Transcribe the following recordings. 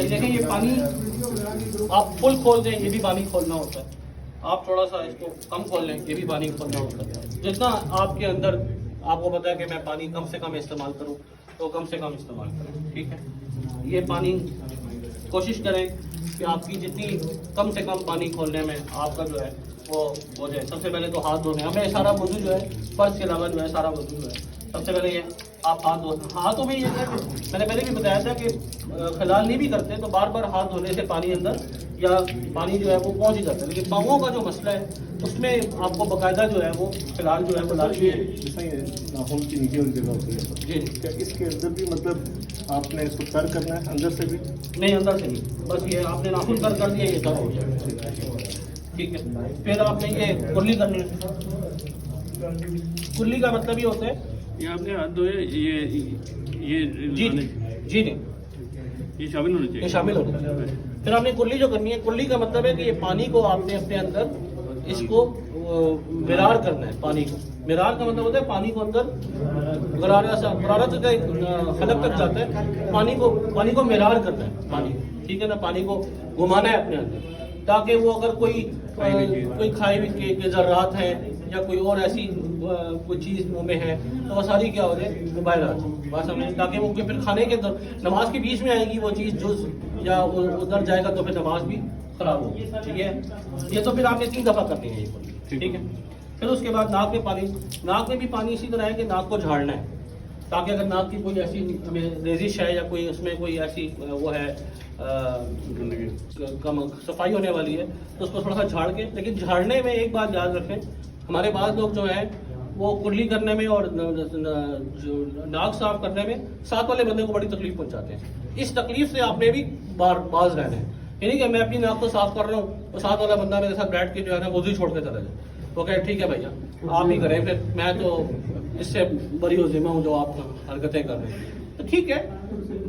دیکھیں یہ پانی آپ فل کھول دیں، یہ بھی پانی کھولنا ہوتا ہے. آپ تھوڑا سا اس کو کم کھول لیں، یہ بھی پانی کھولنا ہوتا ہے. جتنا آپ کے اندر آپ کو پتا ہے کہ میں پانی کم سے کم استعمال کروں تو کم سے کم استعمال کریں. ٹھیک ہے، یہ پانی کوشش کریں کہ آپ کی جتنی کم سے کم پانی کھولنے میں آپ کا جو ہے وہ ہو جائے. سب سے پہلے تو ہاتھ دھونے، ہمیں سارا وضو جو ہے فرض کے علاوہ جو ہے سارا وضو جو ہے سب سے پہلے یہ آپ ہاتھ دھو. ہاتھوں میں یہ ہے کہ میں نے پہلے بھی بتایا تھا کہ خلال نہیں بھی کرتے تو بار بار ہاتھ دھونے سے پانی اندر یا پانی جو ہے وہ پہنچ ہی جاتا ہے. لیکن پاؤں کا جو مسئلہ ہے اس میں آپ کو باقاعدہ جو ہے وہ خلال جو ہے وہ لازمی ہے. ناخن کی نیچے والی جگہ ہوتی ہے جی کیا اس کے اندر بھی مطلب آپ نے اس کو تر کرنا ہے اندر سے بھی؟ نہیں، اندر سے نہیں، بس یہ آپ نے ناخن کر دیا یہ تر ہو جائے. ٹھیک ہے، پھر آپ نے یہ کلی کرنی ہے. کلی کا مطلب یہ ہوتا ہے یہ آپ نے ہاتھ دھوئے یہ جی جی نہیں یہ شامل ہونا یہ چاہیے. شامل ہوتا ہے. پھر آپ نے کلی جو کرنی ہے، کلی کا مطلب ہے کہ یہ پانی کو آپ نے اپنے اندر اس کو مرار کرنا ہے. پانی کو مرار کا مطلب ہوتا ہے پانی کو اندر غرارت کا ایک حلق تک جاتا ہے. پانی کو مرار کرنا ہے پانی. ٹھیک ہے نا، پانی کو گھمانا ہے اپنے اندر تاکہ وہ اگر کوئی کھائے ہوئے کے ذرات ہیں یا کوئی اور ایسی کوئی چیز منہ میں ہے تو وہ ساری کیا ہو جائے وہ باہر آ جائے. بات سمجھیں، تاکہ وہ پھر کھانے کے اندر نماز کے بیچ میں آئے گی وہ چیز جز یا ادھر جائے گا تو پھر نماز بھی خراب ہوگی. ٹھیک ہے، یہ تو پھر آپ نے 3 دفعہ کرنی ہے یہ. ٹھیک ہے، پھر اس کے بعد ناک میں بھی پانی اسی طرح ہے کہ ناک کو جھاڑنا ہے تاکہ اگر ناک کی کوئی ایسی ریزش ہے یا کوئی اس میں کوئی ایسی وہ ہے کم صفائی ہونے والی ہے تو اس کو تھوڑا سا جھاڑ کے. لیکن جھاڑنے میں ایک بات یاد رکھیں، ہمارے بعض لوگ جو ہیں وہ کلی کرنے میں اور ناک صاف کرنے میں ساتھ والے بندے کو بڑی تکلیف پہنچاتے ہیں. اس تکلیف سے آپ نے بھی باز رہنا ہے. یعنی کہ میں اپنی ناک کو صاف کر رہا ہوں تو ساتھ والا بندہ میرے ساتھ بیٹھ کے جو ہے نا وضو چھوڑ کے چلا جائے تو کہ ٹھیک ہے بھیا آپ ہی کریں، پھر میں تو اس سے بری و ذمہ ہوں جو آپ حرکتیں کر رہے ہیں. تو ٹھیک ہے،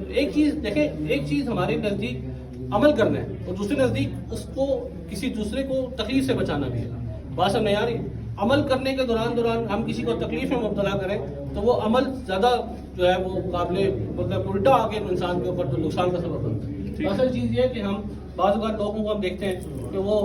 ایک چیز دیکھیں، ایک چیز ہمارے نزدیک عمل کرنا ہے اور دوسرے نزدیک اس کو کسی دوسرے کو تکلیف سے بچانا بھی ہے. بات سمجھ نہیں آ رہی؟ عمل کرنے کے دوران ہم کسی کو تکلیف میں مبتلا کریں تو وہ عمل زیادہ جو ہے وہ قابل مطلب الٹا آگے انسان کے اوپر تو نقصان کا سبب بنتا ہے. اصل چیز یہ ہے کہ ہم بعض اوقات لوگوں کو ہم دیکھتے ہیں کہ وہ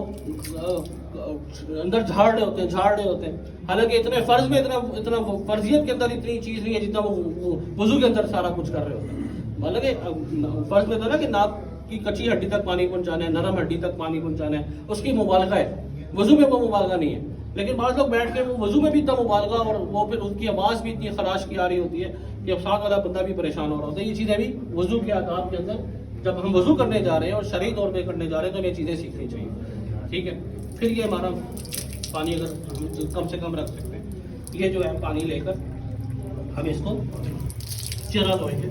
اندر جھاڑ رہے ہوتے ہیں حالانکہ اتنے فرض میں اتنا فرضیت کے اندر اتنی چیز نہیں ہے جتنا وہ وضو کے اندر سارا کچھ کر رہے ہوتے ہیں. حالانکہ فرض میں تھا نا کہ ناک کی کچی ہڈی تک پانی پہنچانا ہے، نرم ہڈی تک پانی پہنچانا ہے، اس کی مبالغہ ہے. وضو میں وہ مبالغہ نہیں ہے. لیکن بعض لوگ بیٹھ کے وہ وضو میں بھی اتنا مبالغہ اور وہ پھر ان کی آواز بھی اتنی خراش کی آ رہی ہوتی ہے کہ اب ساتھ والا بندہ بھی پریشان ہو رہا ہوتا ہے. یہ چیزیں بھی وضو کے آداب کے اندر جب ہم وضو کرنے جا رہے ہیں اور شرعی طور پہ کرنے جا رہے ہیں تو یہ چیزیں سیکھنی چاہیے. ٹھیک ہے، پھر یہ ہمارا پانی اگر ہم کم سے کم رکھ سکتے ہیں، یہ جو ہے پانی لے کر ہم اس کو چہرہ دھوئیں گے.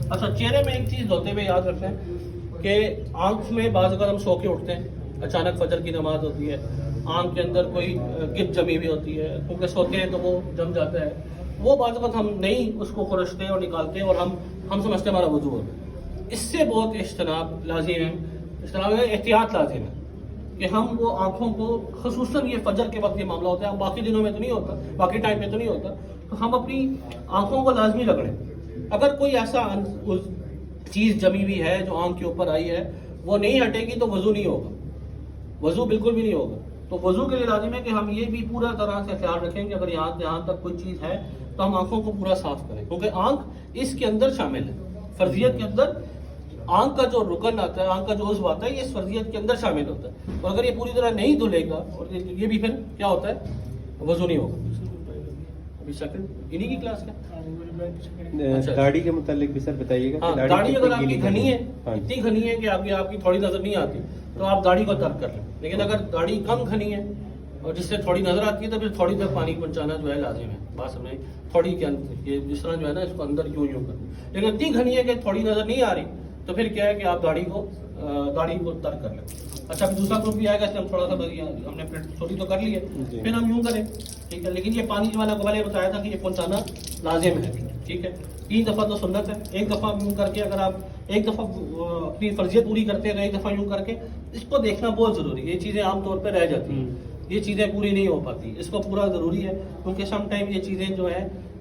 اچھا، چہرے میں ایک چیز دھوتے ہوئے یاد رکھیں کہ آنکھ میں بعض اگر ہم سو کے اٹھتے ہیں، اچانک فجر کی نماز ہوتی ہے، آنکھ کے اندر کوئی گد جمی ہوئی ہوتی ہے کیونکہ سوتے ہیں تو وہ جم جاتا ہے، وہ بعض وقت ہم نہیں اس کو خرشتے اور نکالتے اور ہم سمجھتے ہمارا وضو ہوتا ہے. اس سے بہت اجتناب لازم ہے، احتیاط لازم ہے کہ ہم وہ آنکھوں کو خصوصاً یہ فجر کے وقت یہ معاملہ ہوتا ہے، باقی دنوں میں تو نہیں ہوتا، باقی ٹائم میں تو نہیں ہوتا، تو ہم اپنی آنکھوں کو لازمی رگڑیں. اگر کوئی ایسا چیز جمی ہوئی ہے جو آنکھ کے اوپر آئی ہے وہ نہیں ہٹے گی تو وضو نہیں ہوگا، وضو بالکل بھی نہیں ہوگا. تو وضو کے لیے لازم ہے کہ ہم یہ بھی پورا طرح سے خیال رکھیں کہ اگر یہاں تک کوئی چیز ہے تو ہم آنکھوں کو پورا صاف کریں کیونکہ آنکھ اس کے اندر شامل ہے. فرضیت کے اندر آنکھ کا جو رکن آتا ہے، آنکھ کا جو عضو آتا ہے، یہ اس فرضیت کے اندر شامل ہوتا ہے. اور اگر یہ پوری طرح نہیں دھلے گا اور یہ بھی پھر کیا ہوتا ہے، وضو نہیں ہوگا. ابھی سیکنڈ انہی کی کلاس کا داڑھی کے متعلق بھی سر بتائیے گا. داڑھی اگر آپ کی گھنی ہے، اتنی گھنی ہے کہ آپ کی تھوڑی نظر نہیں آتی تو آپ داڑھی کو ترک کر لیں. لیکن اگر داڑھی کم گھنی ہے اور جس سے تھوڑی نظر آتی ہے تو پھر تھوڑی دیر پانی پہنچانا جو ہے لازم ہے. بات سمجھیں، تھوڑی کے اندر یہ جس طرح جو ہے نا اس کو اندر یوں کریں. لیکن اتنی گھنی ہے کہ تھوڑی نظر نہیں آ رہی تو پھر کیا ہے کہ آپ داڑھی کو ترک کر لیں. اچھا، پھر دوسرا گروپ بھی آئے گا، اس سے ہم تھوڑا سا ہم نے چھوٹی تو کر لی ہے، پھر ہم یوں کریں. ٹھیک ہے، لیکن یہ پانی جو میں نے کو پہلے بتایا تھا کہ یہ پہنچانا لازم ہے. ٹھیک ہے، 3 دفعہ تو سنت ہے. ایک دفعہ یوں کر کے اگر آپ ایک دفعہ اپنی فرضیت پوری کرتے ہیں، ایک دفعہ یوں کر کے اس کو دیکھنا بہت ضروری ہے. یہ چیزیں عام طور پہ رہ جاتی ہیں، یہ چیزیں پوری نہیں ہو پاتی، اس کو پورا ضروری ہے کیونکہ سم ٹائم یہ چیزیں جو ہیں